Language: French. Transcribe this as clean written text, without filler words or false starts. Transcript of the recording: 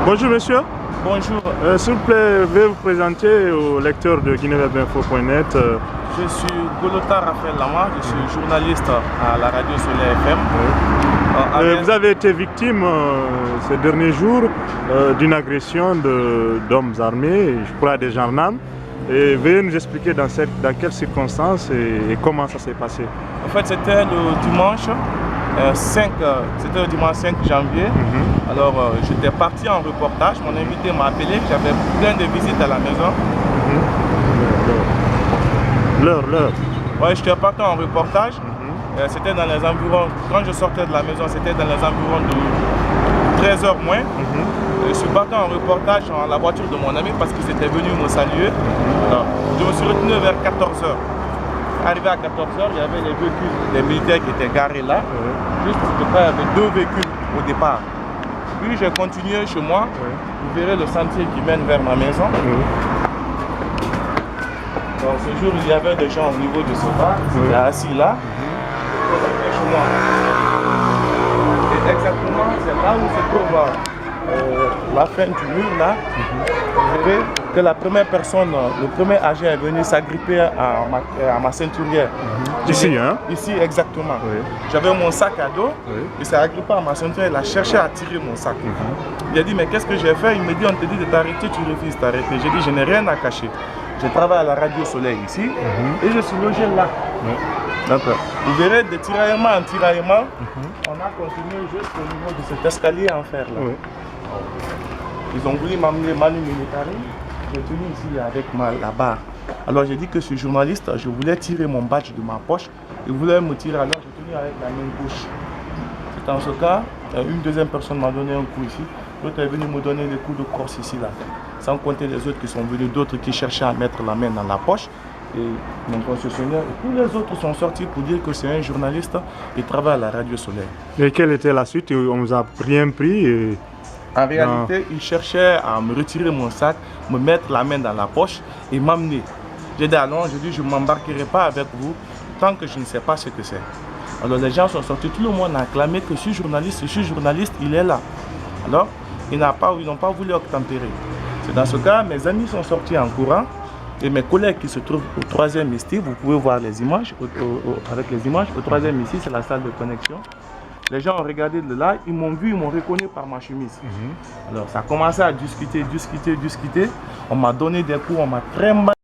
Bonjour monsieur. Bonjour. S'il vous plaît, veuillez vous présenter aux lecteurs de guineewebinfo.net. Je suis Golota Raphaël Lama, je suis journaliste à la radio Soleil FM. Oui. Vous avez été victime ces derniers jours d'une agression d'hommes armés, je crois des gendarmes. Et veuillez nous expliquer dans quelles circonstances et comment ça s'est passé. En fait, c'était le dimanche 5 janvier. Alors, j'étais parti en reportage. Mon invité m'a appelé. J'avais plein de visites à la maison. L'heure. Oui, j'étais parti en reportage. C'était dans les environs, quand je sortais de la maison, c'était dans les environs de 13h moins. Je suis parti en reportage dans la voiture de mon ami parce qu'il était venu me saluer. Alors, je me suis retenu vers 14h. Arrivé à 14h, il y avait les véhicules des militaires qui étaient garés là. Juste à peu près, il y avait 2 véhicules au départ. Puis j'ai continué chez moi. Vous verrez le sentier qui mène vers ma maison. Donc, ce jour, il y avait des gens au niveau de ce bar. Ils étaient assis là. Chez moi. Et exactement, c'est là où se trouve la fin du mur là. Vous verrez que la première personne, le premier agent est venu s'agripper à ma ceinturière. Ici, hein? Ici, exactement. J'avais mon sac à dos. Il s'est agrippé à ma ceinture, il a cherché à tirer mon sac. Il a dit, mais qu'est-ce que j'ai fait? Il me dit, on te dit de t'arrêter, tu refuses de t'arrêter. J'ai dit, je n'ai rien à cacher. Je travaille à la radio Soleil ici et je suis logé là. Donc, vous verrez de tiraillement en tiraillement, on a continué jusqu'au niveau de cet escalier en fer là. Ils ont voulu m'amener Manu Militari. J'ai tenu ici avec la barre. Alors j'ai dit que je suis journaliste, je voulais tirer mon badge de ma poche. Ils voulaient me tirer, alors j'ai tenu avec la main gauche. C'est en ce cas, une deuxième personne m'a donné un coup ici. L'autre est venu me donner des coups de crosse ici là. Sans compter les autres qui sont venus, d'autres qui cherchaient à mettre la main dans la poche. Et mon concessionnaire et tous les autres sont sortis pour dire que c'est un journaliste qui travaille à la radio Soleil. Et quelle était la suite? On nous a rien pris En réalité, il cherchait à me retirer mon sac, me mettre la main dans la poche et m'amener. J'ai dit alors, je ne m'embarquerai pas avec vous tant que je ne sais pas ce que c'est. Alors les gens sont sortis, tout le monde a acclamé que je suis journaliste, il est là. Alors, ils n'ont pas voulu obtempérer. C'est dans ce cas, mes amis sont sortis en courant et mes collègues qui se trouvent au 3e ici, vous pouvez voir les images, avec les images, au 3e ici, c'est la salle de connexion. Les gens ont regardé de là, ils m'ont vu, ils m'ont reconnu par ma chemise. Alors ça a commencé à discuter. On m'a donné des coups, on m'a très mal.